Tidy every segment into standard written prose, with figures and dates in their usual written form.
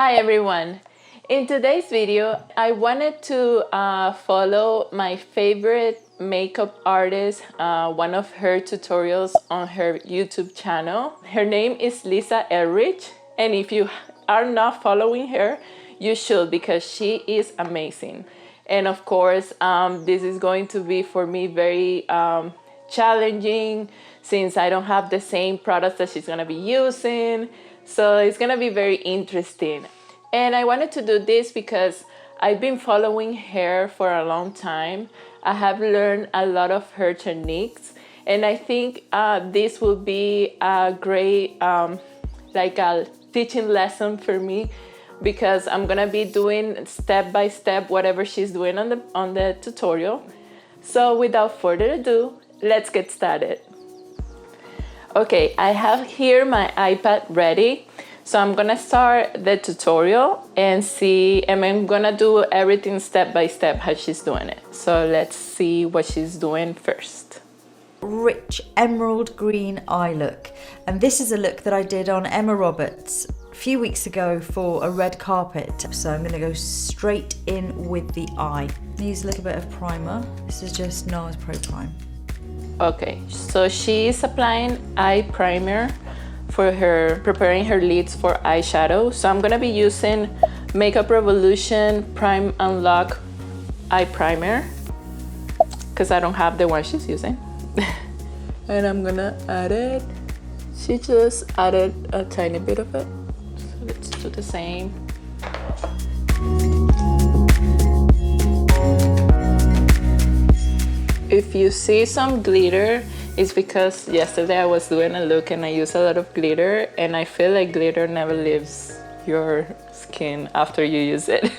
Hi everyone! In today's video, I wanted to follow my favorite makeup artist, one of her tutorials on her YouTube channel. Her name is Lisa Eldridge, and if you are not following her, you should, because she is amazing. And of course, this is going to be for me very challenging, since I don't have the same products that she's gonna be using. So it's gonna be very interesting. And I wanted to do this because I've been following her for a long time. I have learned a lot of her techniques, and I think this will be a great like a teaching lesson for me, because I'm gonna be doing step by step whatever she's doing on the tutorial. So without further ado, let's get started. Okay, I have here my iPad ready. So I'm gonna start the tutorial and I'm gonna do everything step by step how she's doing it. So let's see what she's doing first. Rich emerald green eye look. And this is a look that I did on Emma Roberts a few weeks ago for a red carpet. So I'm gonna go straight in with the eye. Use a little bit of primer. This is just Nars Pro Prime. Okay, so she's applying eye primer for her, preparing her lids for eyeshadow. So I'm gonna be using Makeup Revolution Prime and Lock eye primer, because I don't have the one she's using. And I'm gonna add it. She just added a tiny bit of it. So let's do the same. If you see some glitter, it's because yesterday I was doing a look and I used a lot of glitter, and I feel like glitter never leaves your skin after you use it.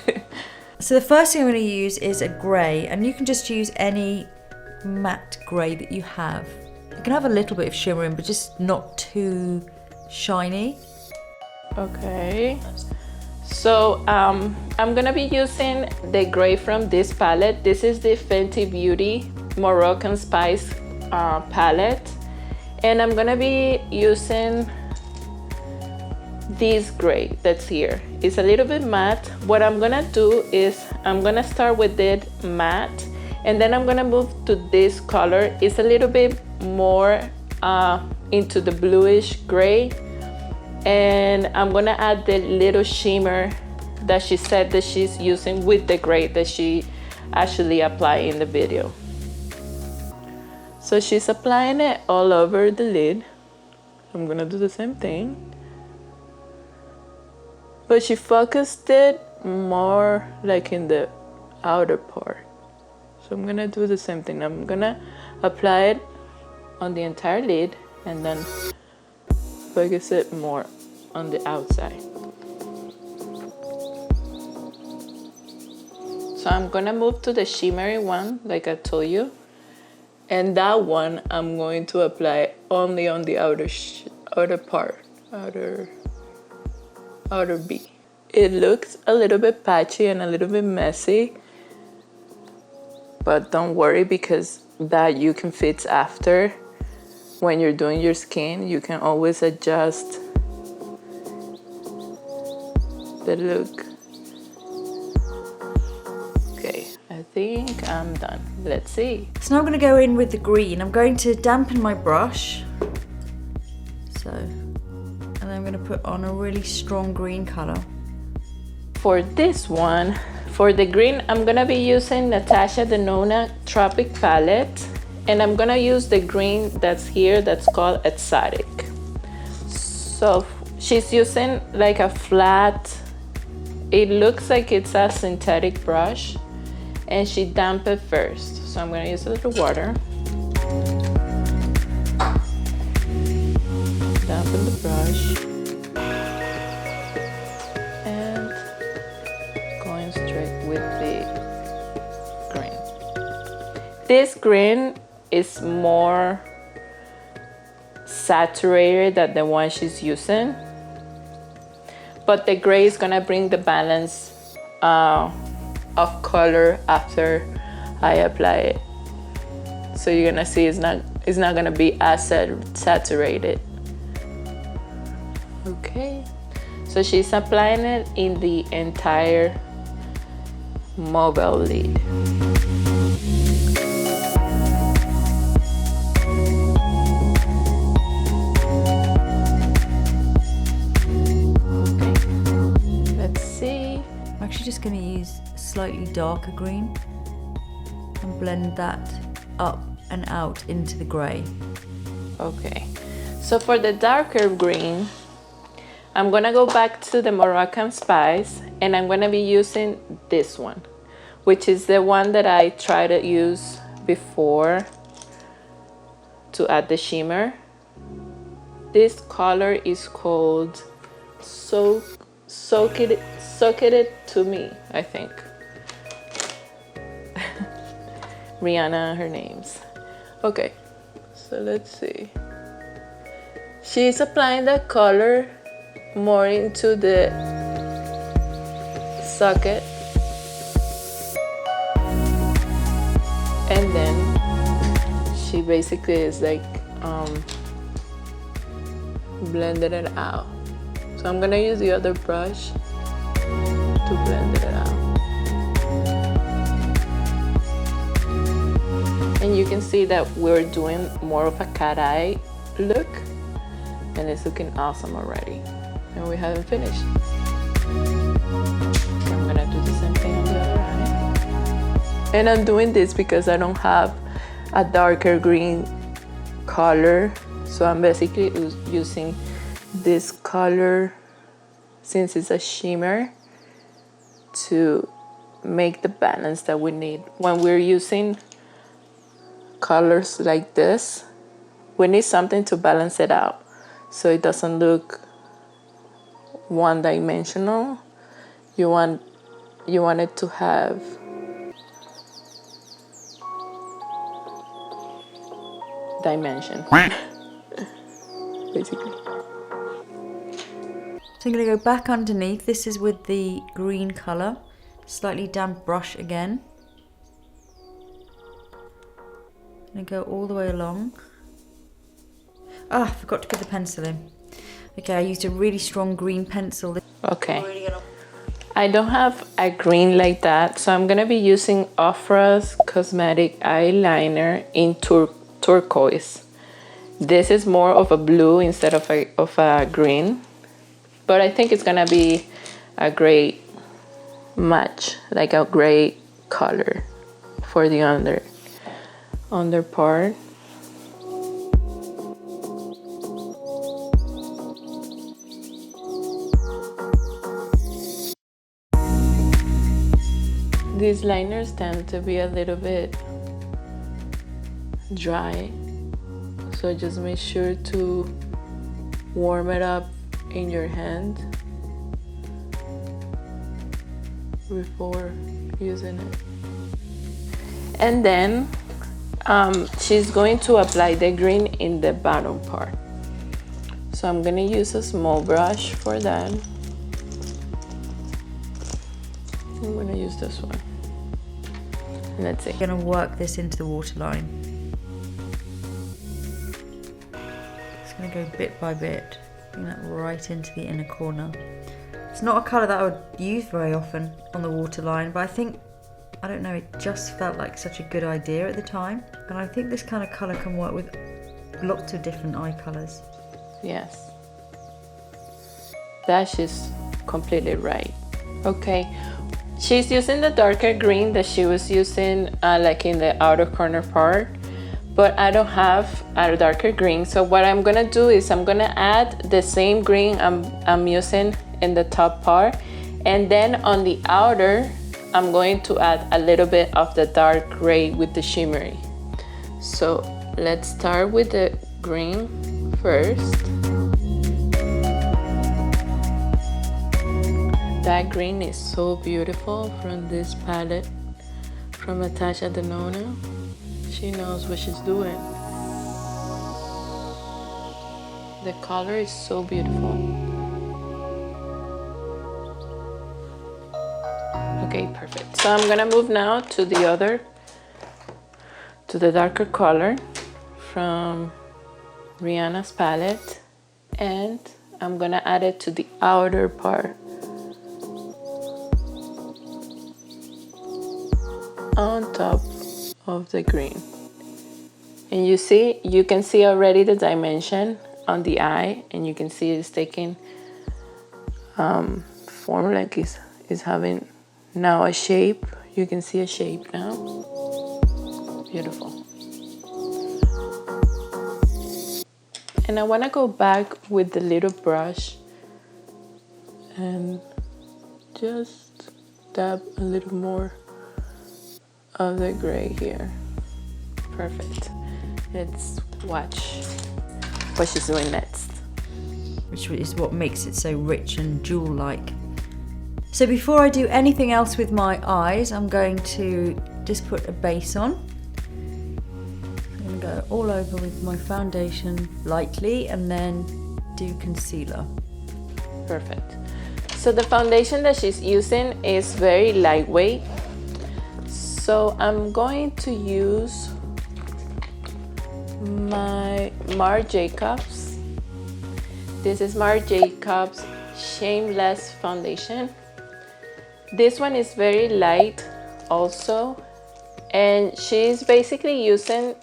So the first thing I'm going to use is a grey, and you can just use any matte grey that you have. You can have a little bit of shimmer in, but just not too shiny. Okay. So I'm gonna be using the grey from this palette. This is the Fenty Beauty Moroccan Spice palette, and I'm gonna be using this gray that's here. It's a little bit matte. What I'm gonna do is I'm gonna start with it matte, and then I'm gonna move to this color. It's a little bit more into the bluish gray, and I'm gonna add the little shimmer that she said that she's using with the gray that she actually applied in the video. So she's applying it all over the lid. I'm gonna do the same thing, but she focused it more like in the outer part. So I'm gonna do the same thing. I'm gonna apply it on the entire lid and then focus it more on the outside. So I'm gonna move to the shimmery one, like I told you. And that one I'm going to apply only on the outer part, outer B. It looks a little bit patchy and a little bit messy, but don't worry, because that you can fix after. When you're doing your skin, you can always adjust the look. I think I'm done. Let's see. So now I'm going to go in with the green. I'm going to dampen my brush. So, and then I'm going to put on a really strong green color. For this one, for the green, I'm going to be using Natasha Denona Tropic palette. And I'm going to use the green that's here that's called Exotic. So she's using like a flat, it looks like it's a synthetic brush. And she damped it first. So I'm gonna use a little water. Dampen the brush. And going straight with the green. This green is more saturated than the one she's using. But the gray is gonna bring the balance of color after I apply it. So you're gonna see it's not gonna be as saturated. Okay, So she's applying it in the entire mobile lid. I'm actually just going to use a slightly darker green and blend that up and out into the grey. Okay, so for the darker green, I'm gonna go back to the Moroccan Spice and I'm gonna be using this one, which is the one that I tried to use before to add the shimmer. This color is called Soak It To Me, I think. Rihanna, her names. Okay, so let's see. She's applying the color more into the socket. And then she basically is like blended it out. So I'm gonna use the other brush to blend it out. And you can see that we're doing more of a cat eye look, and it's looking awesome already. And we haven't finished. So I'm gonna do the same thing on the other eye. And I'm doing this because I don't have a darker green color. So I'm basically using this color, since it's a shimmer, to make the balance that we need. When we're using colors like this, we need something to balance it out so it doesn't look one-dimensional. You want it to have dimension. Basically. So I'm going to go back underneath. This is with the green colour. Slightly damp brush again. I'm going to go all the way along. Ah, I forgot to put the pencil in. Okay, I used a really strong green pencil. Okay. I don't have a green like that, so I'm going to be using Ofra's Cosmetic Eyeliner in Turquoise. This is more of a blue instead of a green. But I think it's gonna be a great match, like a great color for the under part. These liners tend to be a little bit dry, so just make sure to warm it up in your hand before using it. And then she's going to apply the green in the bottom part. So I'm gonna use a small brush for that. I'm gonna use this one. Let's see. I'm gonna work this into the waterline. Just gonna go bit by bit. Bring that right into the inner corner. It's not a colour that I would use very often on the waterline, but I don't know, it just felt like such a good idea at the time. And I think this kind of colour can work with lots of different eye colours. Yes. That is completely right. Okay. She's using the darker green that she was using like in the outer corner part. But I don't have a darker green, so what I'm gonna do is I'm gonna add the same green I'm using in the top part, and then on the outer I'm going to add a little bit of the dark gray with the shimmery. So let's start with the green first. That green is so beautiful from this palette from Natasha Denona. She knows what she's doing. The color is so beautiful. Okay, perfect. So I'm gonna move now to the darker color from Rihanna's palette, and I'm gonna add it to the outer part on top of the green. And you can see already the dimension on the eye, and you can see it's taking form, like it's having now a shape. You can see a shape now. Beautiful. And I want to go back with the little brush and just dab a little more of the gray here. Perfect. Let's watch what she's doing next. Which is what makes it so rich and jewel-like. So before I do anything else with my eyes, I'm going to just put a base on. I'm going to go all over with my foundation lightly and then do concealer. Perfect. So the foundation that she's using is very lightweight. So I'm going to use my Marc Jacobs. This is Marc Jacobs Shameless Foundation. This one is very light also, and she's basically using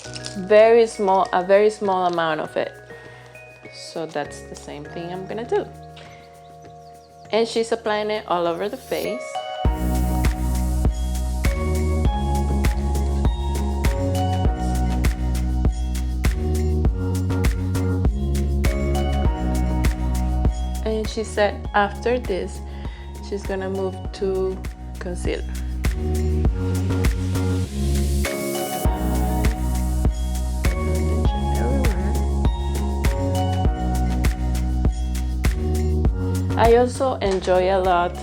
a very small amount of it. So that's the same thing I'm gonna do. And she's applying it all over the face. And she said after this, she's gonna move to concealer. I also enjoy a lot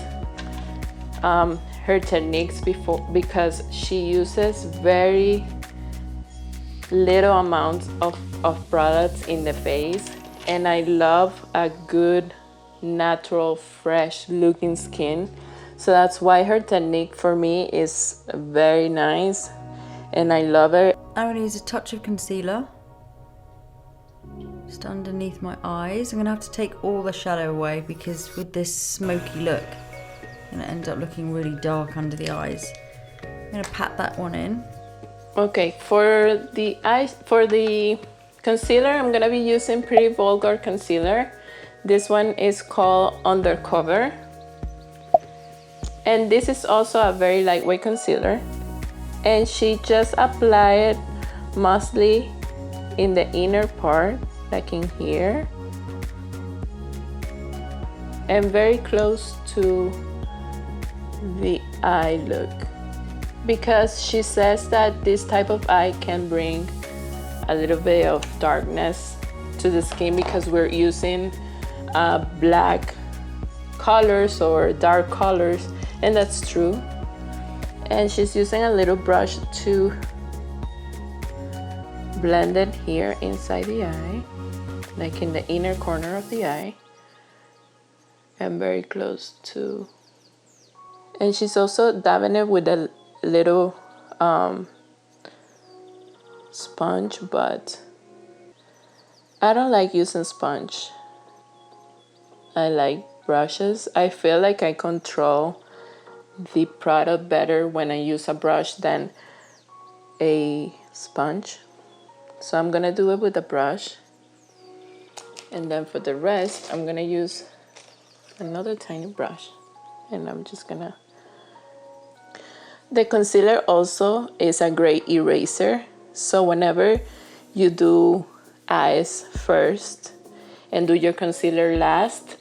her techniques because she uses very little amounts of products in the face, and I love a good natural fresh looking skin, so that's why her technique for me is very nice and I love it. I'm going to use a touch of concealer just underneath my eyes. I'm going to have to take all the shadow away because with this smoky look I'm going to end up looking really dark under the eyes. I'm going to pat that one in. Okay, for the eyes, for the concealer, I'm going to be using Pretty Vulgar concealer. This one is called Undercover, and this is also a very lightweight concealer, and she just applied it mostly in the inner part, like in here, and very close to the eye look, because she says that this type of eye can bring a little bit of darkness to the skin because we're using black colors or dark colors, and that's true. And she's using a little brush to blend it here inside the eye, like in the inner corner of the eye, and very close to. And she's also dabbing it with a little sponge, but I don't like using sponge. I like brushes. I feel like I control the product better when I use a brush than a sponge. So I'm gonna do it with a brush, and then for the rest I'm gonna use another tiny brush, and I'm just gonna. The concealer also is a great eraser, so whenever you do eyes first and do your concealer last,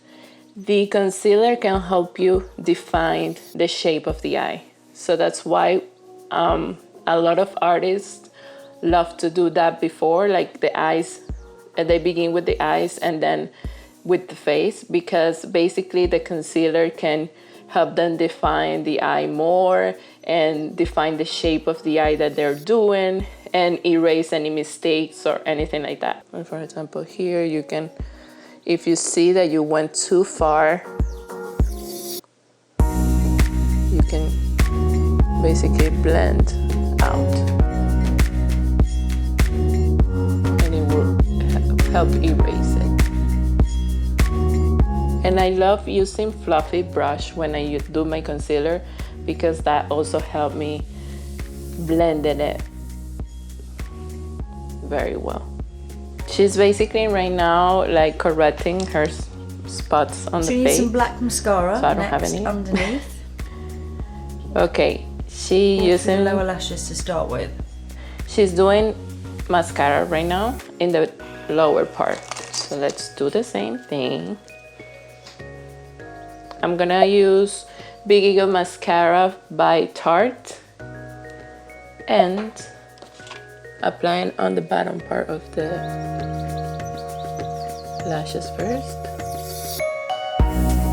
the concealer can help you define the shape of the eye. So that's why a lot of artists love to do that before, like the eyes, and they begin with the eyes and then with the face, because basically the concealer can help them define the eye more and define the shape of the eye that they're doing and erase any mistakes or anything like that. And for example, here you can, if you see that you went too far, you can basically blend out, and it will help erase it. And I love using fluffy brush when I do my concealer because that also helped me blend it very well. She's basically right now like correcting her spots on the face. So you need some black mascara so I don't have any underneath. Okay, she using lower lashes to start with. She's doing mascara right now in the lower part. So let's do the same thing. I'm gonna use Big Ego Mascara by Tarte and applying on the bottom part of the lashes first.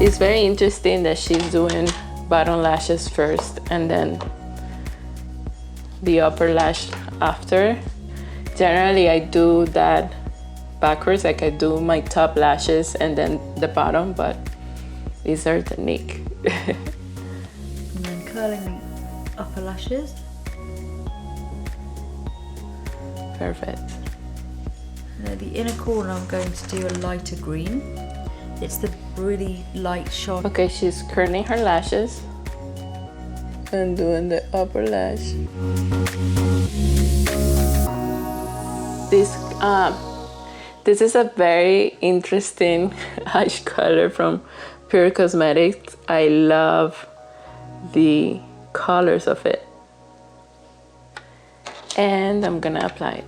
It's very interesting that she's doing bottom lashes first and then the upper lash after. Generally I do that backwards, like I do my top lashes and then the bottom, but it's her technique. And then curling the upper lashes. Perfect. Now the inner corner I'm going to do a lighter green. It's the really light shot. Okay, she's curling her lashes and doing the upper lash. This is a very interesting ash color from Pure Cosmetics. I love the colors of it. And I'm gonna apply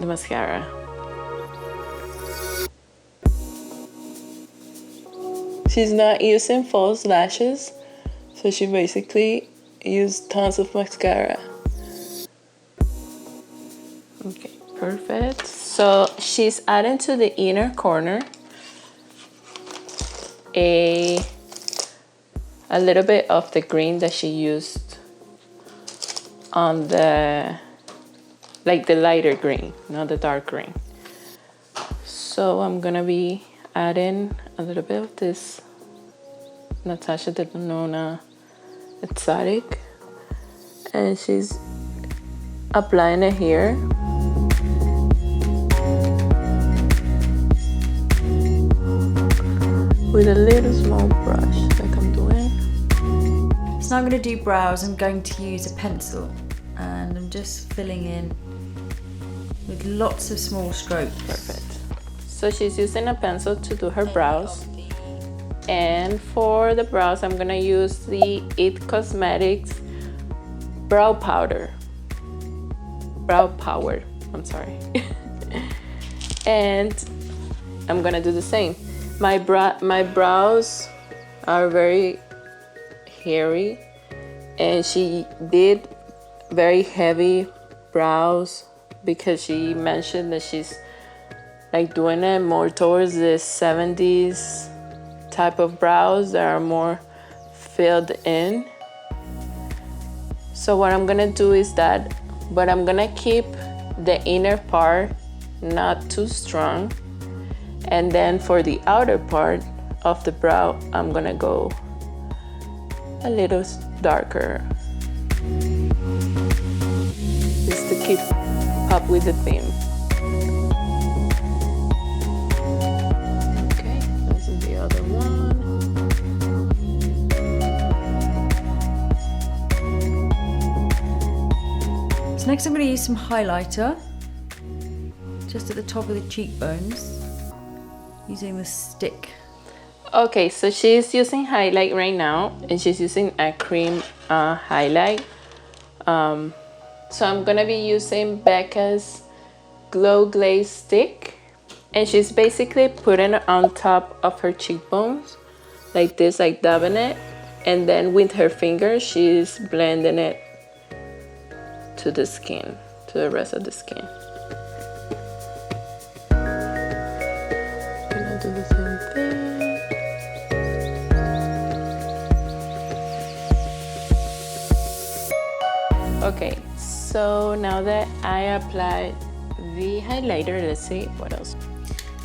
the mascara. She's not using false lashes, so she basically used tons of mascara. Okay, perfect. So she's adding to the inner corner a little bit of the green that she used on the, like the lighter green, not the dark green. So I'm gonna be adding a little bit of this Natasha Denona Exotic, and she's applying it here. With a little small brush like I'm doing. So now I'm going to do brows. I'm going to use a pencil and I'm just filling in with lots of small strokes. Perfect. So she's using a pencil to do her brows. And for the brows, I'm gonna use the IT Cosmetics Brow Powder. Brow Power, I'm sorry. And I'm gonna do the same. My brows are very hairy, and she did very heavy brows because she mentioned that she's like doing it more towards the 70s type of brows that are more filled in. So what I'm gonna do is that, but I'm gonna keep the inner part not too strong, and then for the outer part of the brow I'm gonna go a little darker just to keep up with the theme. Okay, this is the other one. So next I'm going to use some highlighter just at the top of the cheekbones using the stick. Okay, so she's using highlight right now, and she's using a cream highlight. So I'm gonna be using Becca's Glow Glaze stick, and she's basically putting it on top of her cheekbones like this, like dabbing it, and then with her fingers she's blending it to the skin, to the rest of the skin. Gonna do the same thing. Okay, so now that I applied the highlighter, let's see what else.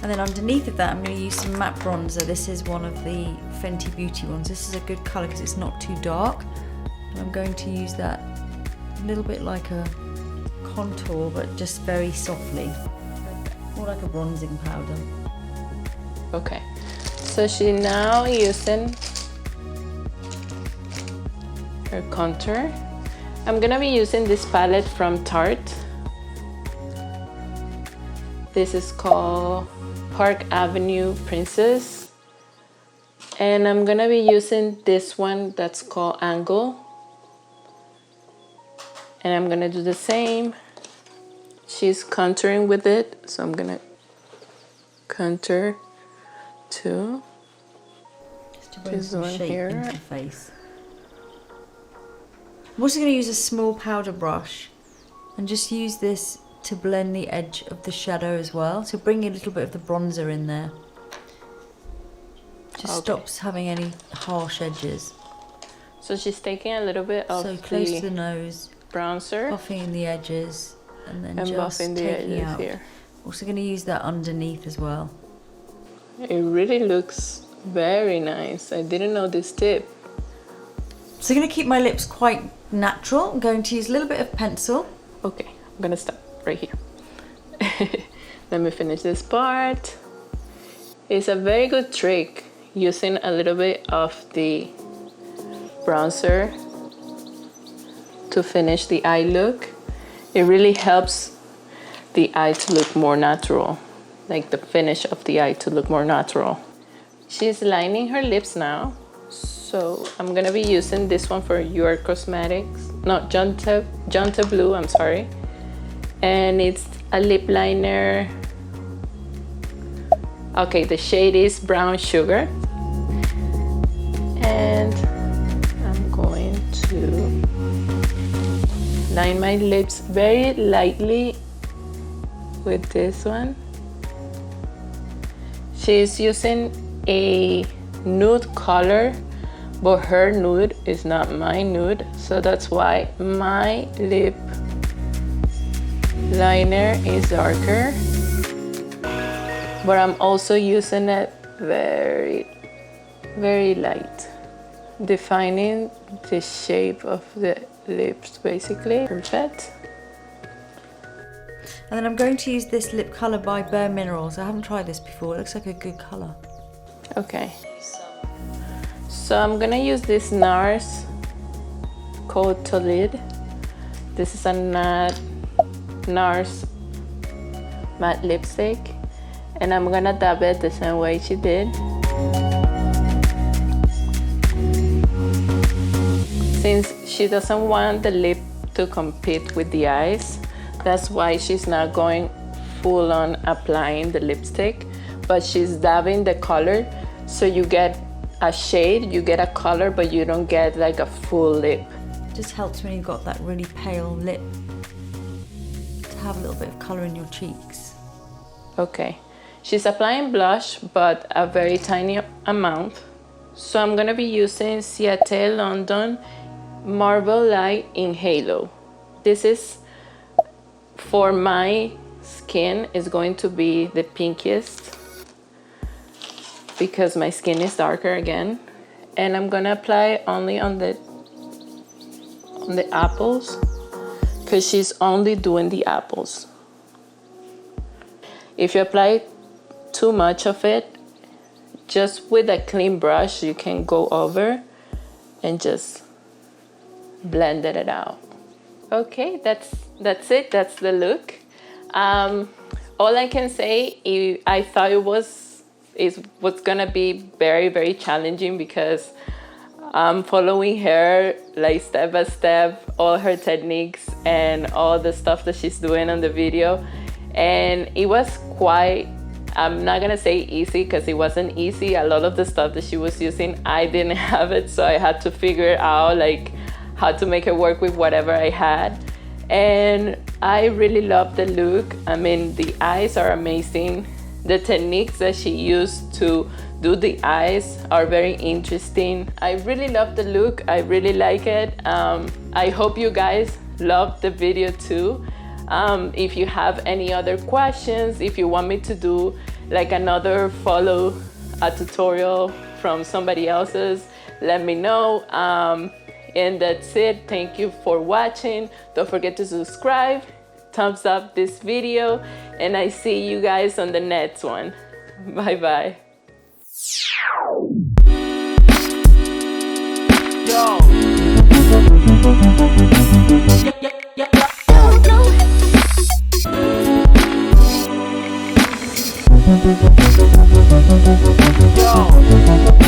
And then underneath of that I'm going to use some matte bronzer. This is one of the Fenty Beauty ones. This is a good colour because it's not too dark. And I'm going to use that a little bit like a contour, but just very softly. More like a bronzing powder. Okay, So she's now using her contour. I'm gonna be using this palette from Tarte. This is called Park Avenue Princess. And I'm gonna be using this one that's called Angle. And I'm gonna do the same. She's contouring with it, so I'm gonna contour too. Just to bring some shape into the face. I'm also going to use a small powder brush and just use this to blend the edge of the shadow as well. So bring a little bit of the bronzer in there. Just stops having any harsh edges. So she's taking a little bit of so close to the nose, bronzer, buffing in the edges, and then just buffing the taking edges out. here. Also going to use that underneath as well. It really looks very nice. I didn't know this tip. So I'm going to keep my lips quite natural. I'm going to use a little bit of pencil. Okay, I'm gonna stop right here. Let me finish this part. It's a very good trick using a little bit of the bronzer to finish the eye look. It really helps the eye to look more natural, like the finish of the eye to look more natural. She's lining her lips now. So I'm gonna be using this one for Your Cosmetics, not Junta Blue, I'm sorry. And it's a lip liner. Okay, the shade is Brown Sugar. And I'm going to line my lips very lightly with this one. She's using a nude color, but her nude is not my nude, so that's why my lip liner is darker. But I'm also using it very, very light, defining the shape of the lips, basically. Perfect. And then I'm going to use this lip colour by Bare Minerals. I haven't tried this before. It looks like a good colour. Okay. So I'm gonna use this Nars called Tolede. This is a Nars matte lipstick, and I'm gonna dab it the same way she did. Since she doesn't want the lip to compete with the eyes, that's why she's not going full on applying the lipstick, but she's dabbing the color, so you get a shade, you get a color, but you don't get like a full lip. Just helps when you've got that really pale lip to have a little bit of colour in your cheeks. Okay, she's applying blush, but a very tiny amount. So I'm gonna be using Ciate London Marble Light in Halo. This is, for my skin, is going to be the pinkiest, because my skin is darker again. And I'm gonna apply only on the apples, because she's only doing the apples. If you apply too much of it, just with a clean brush, you can go over and just blend it out. Okay, that's it. That's the look. All I can say, I thought it was gonna be very, very challenging, because I'm following her like step by step, all her techniques and all the stuff that she's doing on the video, and it was quite, I'm not gonna say easy, because it wasn't easy. A lot of the stuff that she was using, I didn't have it, so I had to figure out like how to make it work with whatever I had. And I really love the look. I mean, the eyes are amazing. The techniques that she used to do the eyes are very interesting. I really love the look. I really like it. I hope you guys loved the video too. If you have any other questions, if you want me to do like another follow a tutorial from somebody else's, let me know. And that's it. Thank you for watching. Don't forget to subscribe, thumbs up this video, and I see you guys on the next one. Bye bye. Yo. Yo.